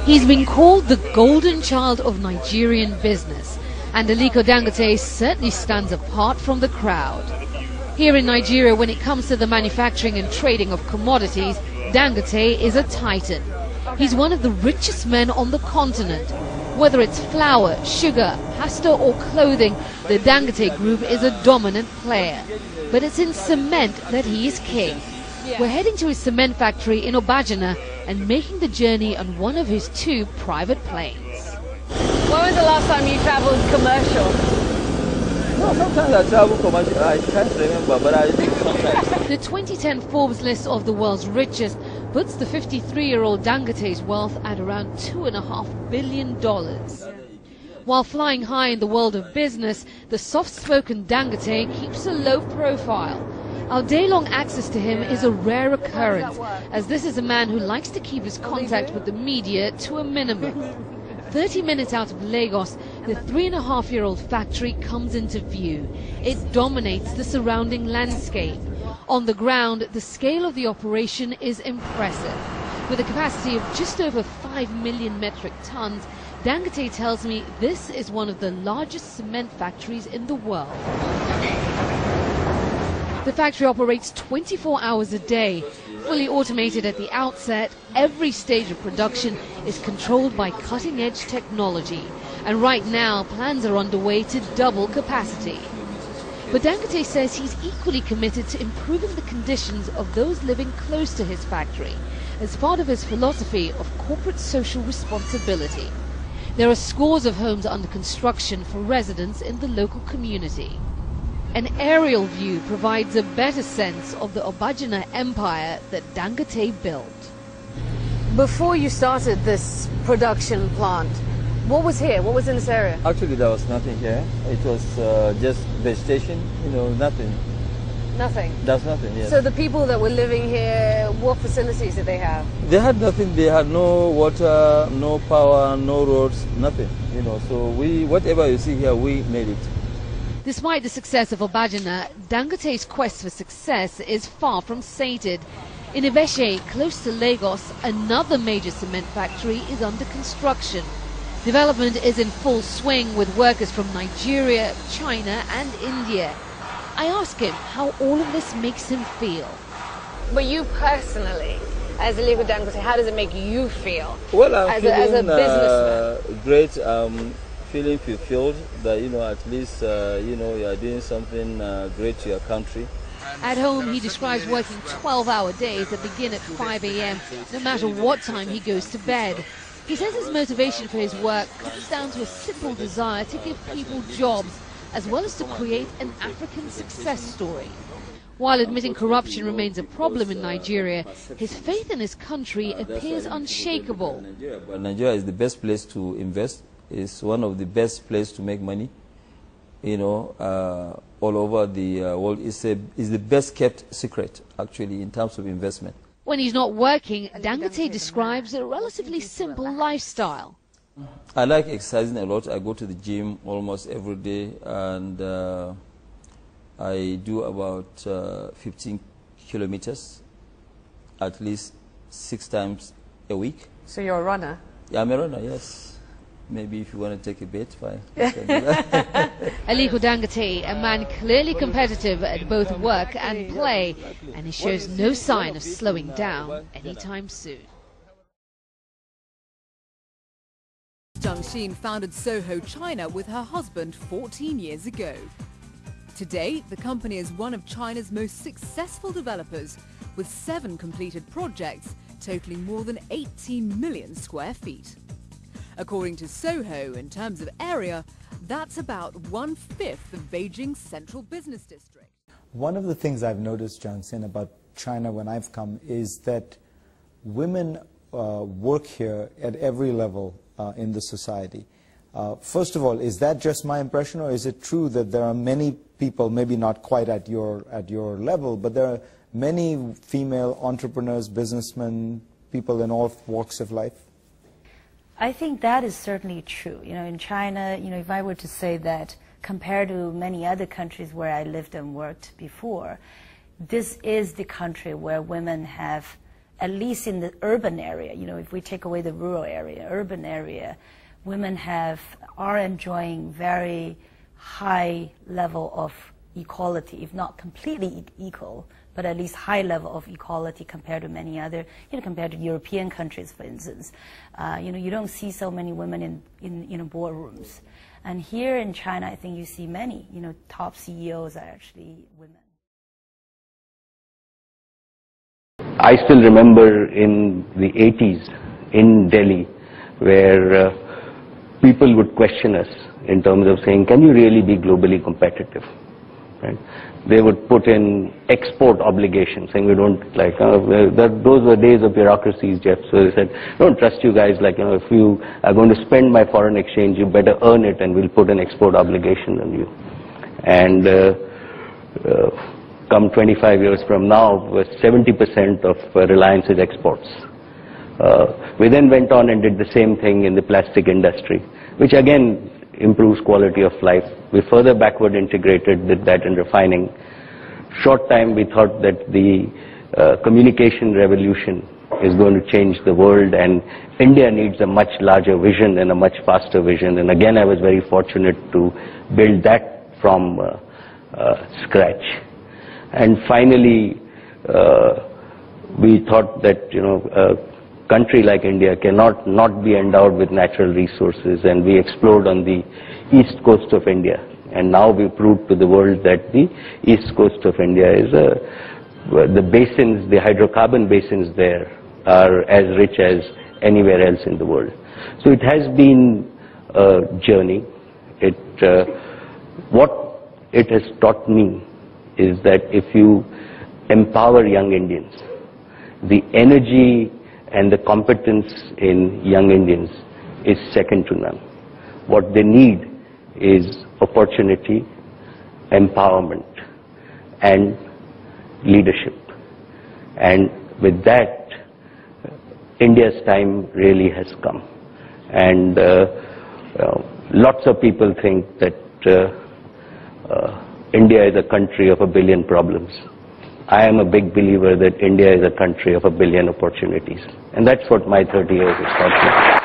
He's been called the golden child of Nigerian business, and Aliko Dangote certainly stands apart from the crowd. Here in Nigeria, when it comes to the manufacturing and trading of commodities, Dangote is a titan. He's one of the richest men on the continent. Whether it's flour, sugar, pasta or clothing, the Dangote Group is a dominant player. But it's in cement that he is king. We're heading to his cement factory in Obajana and making the journey on one of his 2 private planes. When was the last time you travelled commercial? No, sometimes I travel commercial. I can't remember, but I think sometimes. The 2010 Forbes list of the world's richest puts the 53-year-old Dangote's wealth at around $2.5 billion. While flying high in the world of business, the soft-spoken Dangote keeps a low profile. Our day-long access to him is a rare occurrence, as this is a man who likes to keep his contact with the media to a minimum. 30 minutes out of Lagos, the 3.5-year-old factory comes into view. It dominates the surrounding landscape. On the ground, the scale of the operation is impressive. With a capacity of just over 5 million metric tons, Dangote tells me this is one of the largest cement factories in the world. The factory operates 24 hours a day. Fully automated at the outset, every stage of production is controlled by cutting-edge technology. And right now, plans are underway to double capacity. But Dangote says he's equally committed to improving the conditions of those living close to his factory, as part of his philosophy of corporate social responsibility. There are scores of homes under construction for residents in the local community. An aerial view provides a better sense of the Obajana empire that Dangote built. Before you started this production plant, what was here? What was in this area? Actually, there was nothing here. It was just vegetation, nothing. Nothing? There's nothing, yes. So the people that were living here, what facilities did they have? They had nothing. They had no water, no power, no roads, nothing. So whatever you see here, we made it. Despite the success of Obajana, Dangote's quest for success is far from sated. In Ibeshe, close to Lagos, another major cement factory is under construction. Development is in full swing with workers from Nigeria, China and India. I ask him how all of this makes him feel. But you personally, as Aliko Dangote, how does it make you feel? Well, I'm as feeling a businessman? Great. Feeling fulfilled that at least you are doing something great to your country. At home, he describes working 12-hour days that begin at 5 a.m. no matter what time he goes to bed. He says his motivation for his work comes down to a simple desire to give people jobs, as well as to create an African success story. While admitting corruption remains a problem in Nigeria, his faith in his country appears unshakable. But Nigeria is the best place to invest. It's one of the best places to make money. All over the world. It's the best kept secret, actually, in terms of investment. When he's not working, Dangote describes a relatively simple lifestyle. I like exercising a lot. I go to the gym almost every day, and I do about 15 kilometers, at least 6 times a week. So you're a runner? Yeah, I'm a runner, yes. Maybe if you want to take a bet, fine. Aliko Dangote, a man clearly competitive at both work and play, and he shows no sign of slowing down anytime soon. Zhang Xin founded Soho China with her husband 14 years ago. Today, the company is one of China's most successful developers, with 7 completed projects totaling more than 18 million square feet. According to Soho, in terms of area, that's about 1/5 of Beijing's central business district. One of the things I've noticed, Johnson, about China when I've come is that women work here at every level in the society. First of all, is that just my impression, or is it true that there are many people, maybe not quite at your level, but there are many female entrepreneurs, businessmen, people in all walks of life? I think that is certainly true. In China, if I were to say that compared to many other countries where I lived and worked before, this is the country where women have at least in the urban area, you know, if we take away the rural area, urban area, women are enjoying very high level of equality, if not completely equal, but at least high level of equality compared to many other, you know, compared to European countries, for instance. You know, you don't see so many women in you know, boardrooms. And here in China, I think you see many, you know, top CEOs are actually women. I still remember in the 80s in Delhi where people would question us in terms of saying, can you really be globally competitive? Right? They would put in export obligations, saying we don't like, those were days of bureaucracies, Jeff. So they said, don't trust you guys, like, you know, if you are going to spend my foreign exchange, you better earn it and we'll put an export obligation on you. And come 25 years from now, 70% of Reliance is exports. We then went on and did the same thing in the plastic industry, which again improves quality of life. We further backward integrated, did that in refining. Short time we thought that the communication revolution is going to change the world, and India needs a much larger vision and a much faster vision. And again, I was very fortunate to build that from scratch. And finally, we thought that, you know, a country like India cannot not be endowed with natural resources, and we explored on the east coast of India. And now we proved to the world that the east coast of India is the basins, the hydrocarbon basins there are as rich as anywhere else in the world. So it has been a journey. What it has taught me is that if you empower young Indians, the energy and the competence in young Indians is second to none. What they need is opportunity, empowerment, and leadership. And with that, India's time really has come. And lots of people think that India is a country of 1 billion problems. I am a big believer that India is a country of 1 billion opportunities. And that's what my 30 years has taught me.